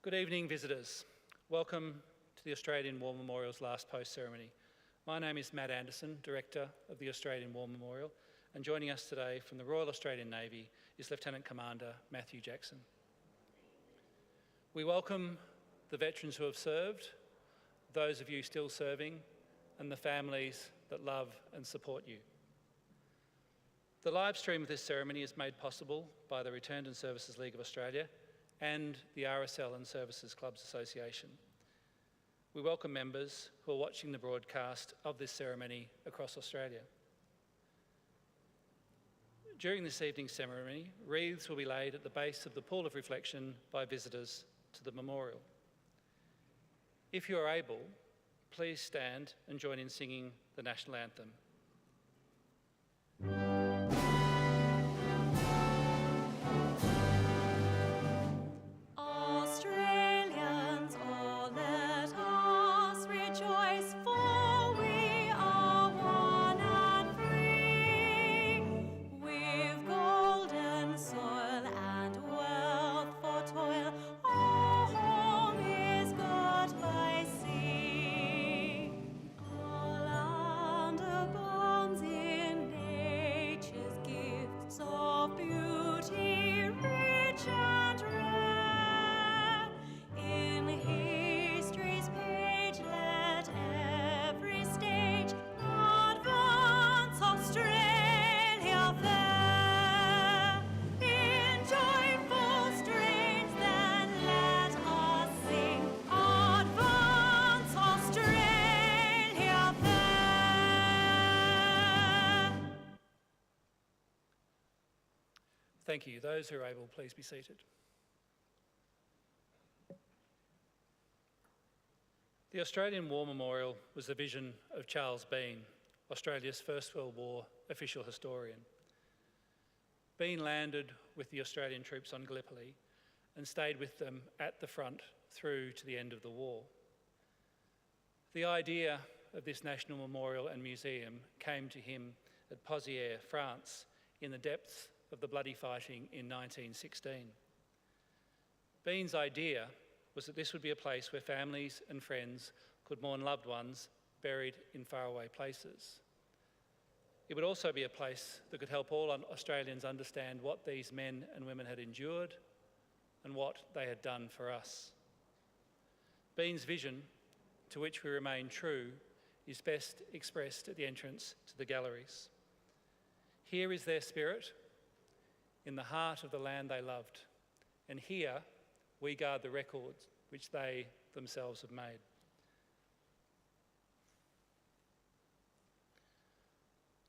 Good evening, visitors. Welcome to the Australian War Memorial's last post ceremony. My name is Matt Anderson, Director of the Australian War Memorial, and joining us today from the Royal Australian Navy is Lieutenant Commander Matthew Jackson. We welcome the veterans who have served, those of you still serving, and the families that love and support you. The live stream of this ceremony is made possible by the Returned and Services League of Australia and the RSL and Services Clubs Association. We welcome members who are watching the broadcast of this ceremony across Australia. During this evening's ceremony, wreaths will be laid at the base of the pool of reflection by visitors to the memorial. If you are able, please stand and join in singing the national anthem. Australians, oh, let us rejoice, for we are one and free. We've golden soil and wealth for toil. Our home is good by sea. Our land abounds in nature's gifts of beauty, rich and rare. In history's page, let every stage advance Australia fair. In joyful strains, then let us sing, advance Australia fair. Thank you. Those who are able, please be seated. The Australian War Memorial was the vision of Charles Bean, Australia's First World War official historian. Bean landed with the Australian troops on Gallipoli and stayed with them at the front through to the end of the war. The idea of this national memorial and museum came to him at Pozières, France, in the depths of the bloody fighting in 1916. Bean's idea was that this would be a place where families and friends could mourn loved ones buried in faraway places. It would also be a place that could help all Australians understand what these men and women had endured and what they had done for us. Bean's vision, to which we remain true, is best expressed at the entrance to the galleries. Here is their spirit, in the heart of the land they loved, and here we guard the records which they themselves have made.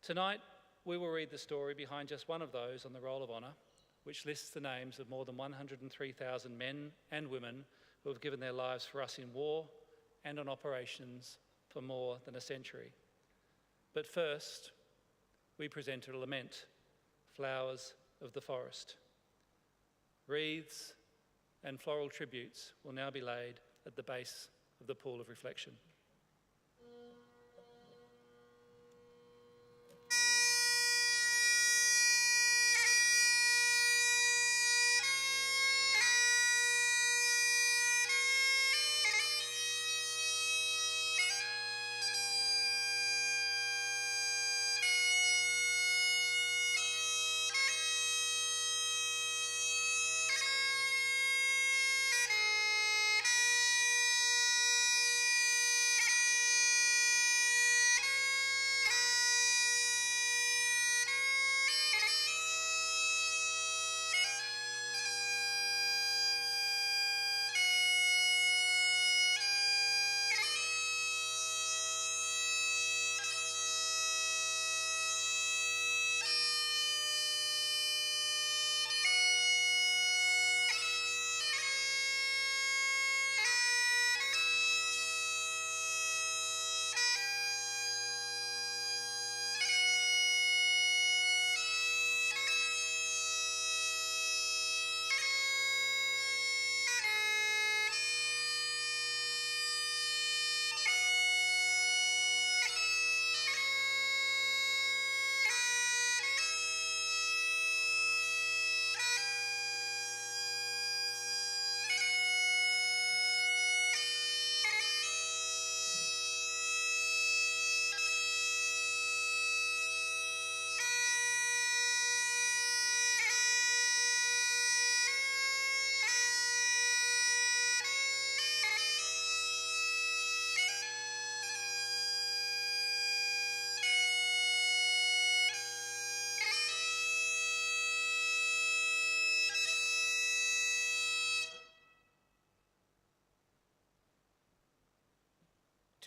Tonight, we will read the story behind just one of those on the Roll of Honour, which lists the names of more than 103,000 men and women who have given their lives for us in war and on operations for more than a century. But first, we present a lament, Flowers of the Forest. Wreaths and floral tributes will now be laid at the base of the pool of reflection.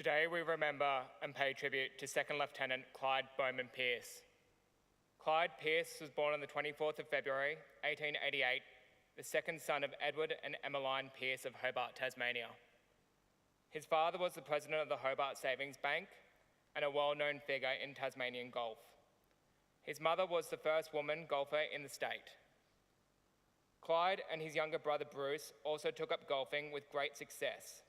Today we remember and pay tribute to Second Lieutenant Clyde Bowman Pearce. Clyde Pearce was born on the 24th of February, 1888, the second son of Edward and Emmeline Pearce of Hobart, Tasmania. His father was the president of the Hobart Savings Bank and a well-known figure in Tasmanian golf. His mother was the first woman golfer in the state. Clyde and his younger brother Bruce also took up golfing with great success.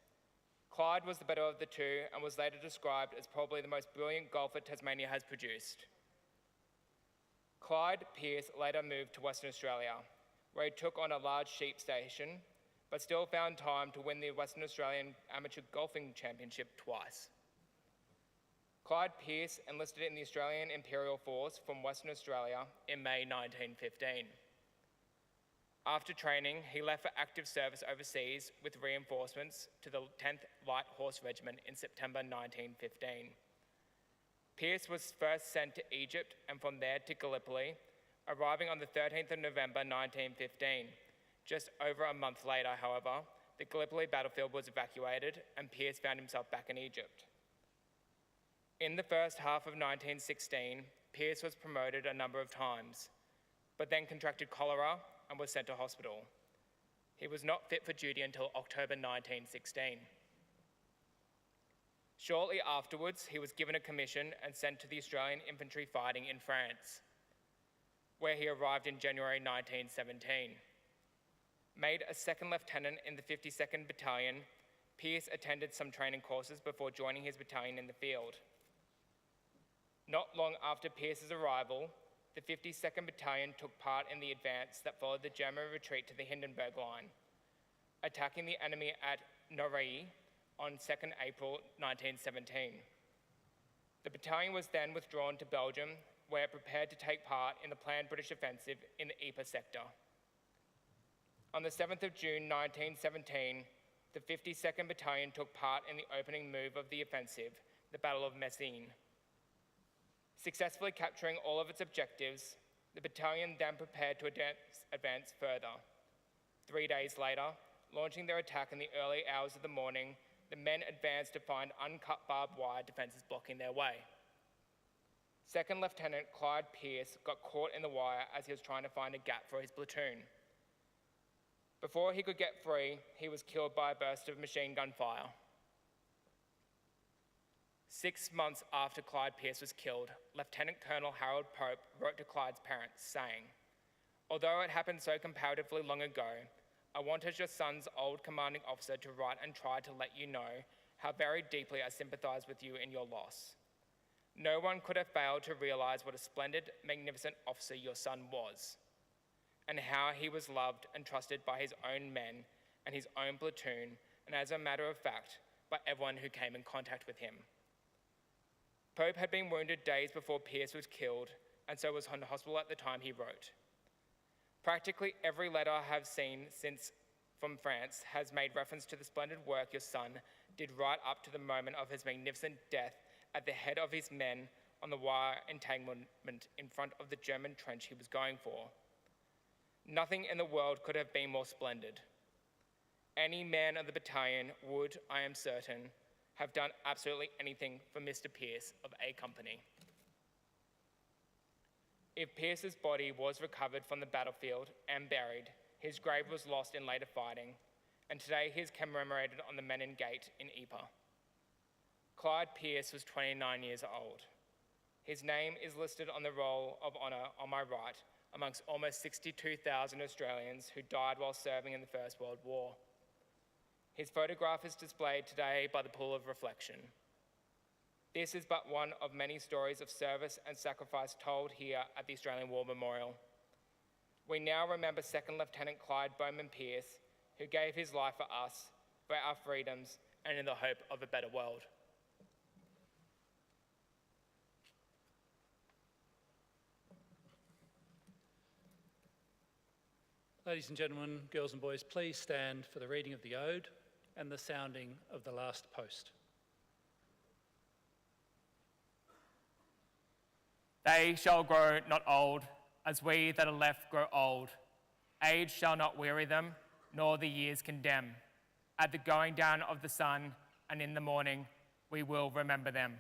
Clyde was the better of the two and was later described as probably the most brilliant golfer Tasmania has produced. Clyde Pearce later moved to Western Australia, where he took on a large sheep station, but still found time to win the Western Australian Amateur Golfing Championship twice. Clyde Pearce enlisted in the Australian Imperial Force from Western Australia in May 1915. After training, he left for active service overseas with reinforcements to the 10th Light Horse Regiment in September 1915. Pearce was first sent to Egypt and from there to Gallipoli, arriving on the 13th of November 1915. Just over a month later, however, the Gallipoli battlefield was evacuated and Pearce found himself back in Egypt. In the first half of 1916, Pearce was promoted a number of times, but then contracted cholera and was sent to hospital. He was not fit for duty until October 1916. Shortly afterwards, he was given a commission and sent to the Australian infantry fighting in France, where he arrived in January 1917. Made a second lieutenant in the 52nd Battalion, Pearce attended some training courses before joining his battalion in the field. Not long after Pearce's arrival, the 52nd Battalion took part in the advance that followed the German retreat to the Hindenburg Line, attacking the enemy at Norrie on 2nd April 1917. The battalion was then withdrawn to Belgium, where it prepared to take part in the planned British offensive in the Ypres sector. On the 7th of June 1917, the 52nd Battalion took part in the opening move of the offensive, the Battle of Messines. Successfully capturing all of its objectives, the battalion then prepared to advance further. 3 days later, launching their attack in the early hours of the morning, the men advanced to find uncut barbed wire defenses blocking their way. Second Lieutenant Clyde Pearce got caught in the wire as he was trying to find a gap for his platoon. Before he could get free, he was killed by a burst of machine gun fire. 6 months after Clyde Pearce was killed, Lieutenant Colonel Harold Pope wrote to Clyde's parents, saying, "Although it happened so comparatively long ago, I want as your son's old commanding officer to write and try to let you know how very deeply I sympathize with you in your loss. No one could have failed to realize what a splendid, magnificent officer your son was, and how he was loved and trusted by his own men and his own platoon, and as a matter of fact, by everyone who came in contact with him." Pope had been wounded days before Pearce was killed, and so was in hospital at the time he wrote. Practically every letter I have seen since from France has made reference to the splendid work your son did right up to the moment of his magnificent death at the head of his men on the wire entanglement in front of the German trench he was going for. Nothing in the world could have been more splendid. Any man of the battalion would, I am certain, have done absolutely anything for Mr. Pearce of A Company. If Pearce's body was recovered from the battlefield and buried, his grave was lost in later fighting, and today he is commemorated on the Menin Gate in Ypres. Clyde Pearce was 29 years old. His name is listed on the roll of honour on my right amongst almost 62,000 Australians who died while serving in the First World War. His photograph is displayed today by the Pool of Reflection. This is but one of many stories of service and sacrifice told here at the Australian War Memorial. We now remember Second Lieutenant Clyde Bowman Pearce, who gave his life for us, for our freedoms, and in the hope of a better world. Ladies and gentlemen, girls and boys, please stand for the reading of the Ode and the sounding of the last post. They shall grow not old, as we that are left grow old. Age shall not weary them, nor the years condemn. At the going down of the sun and in the morning, We will remember them.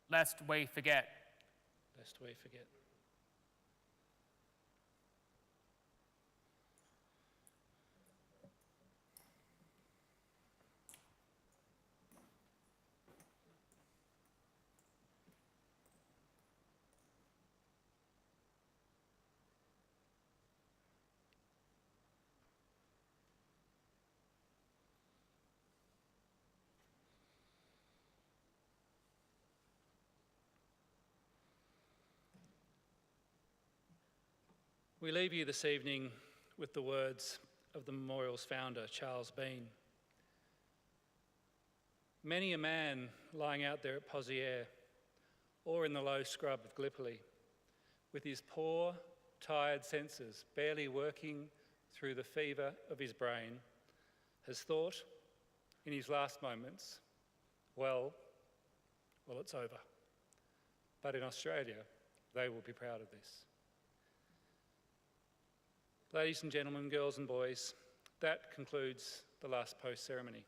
Lest we forget. Lest we forget. We leave you this evening with the words of the memorial's founder, Charles Bean. Many a man lying out there at Pozières or in the low scrub of Gallipoli, with his poor, tired senses barely working through the fever of his brain, has thought in his last moments, well, it's over. But in Australia, they will be proud of this. Ladies and gentlemen, girls and boys, that concludes the last post ceremony.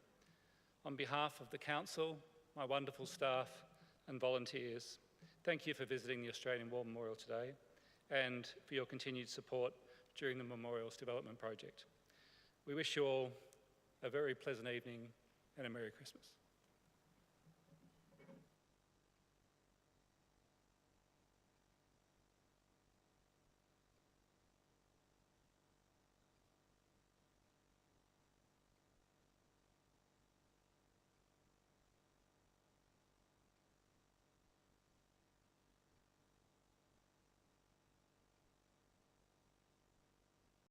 On behalf of the Council, my wonderful staff and volunteers, thank you for visiting the Australian War Memorial today and for your continued support during the Memorial's development project. We wish you all a very pleasant evening and a Merry Christmas.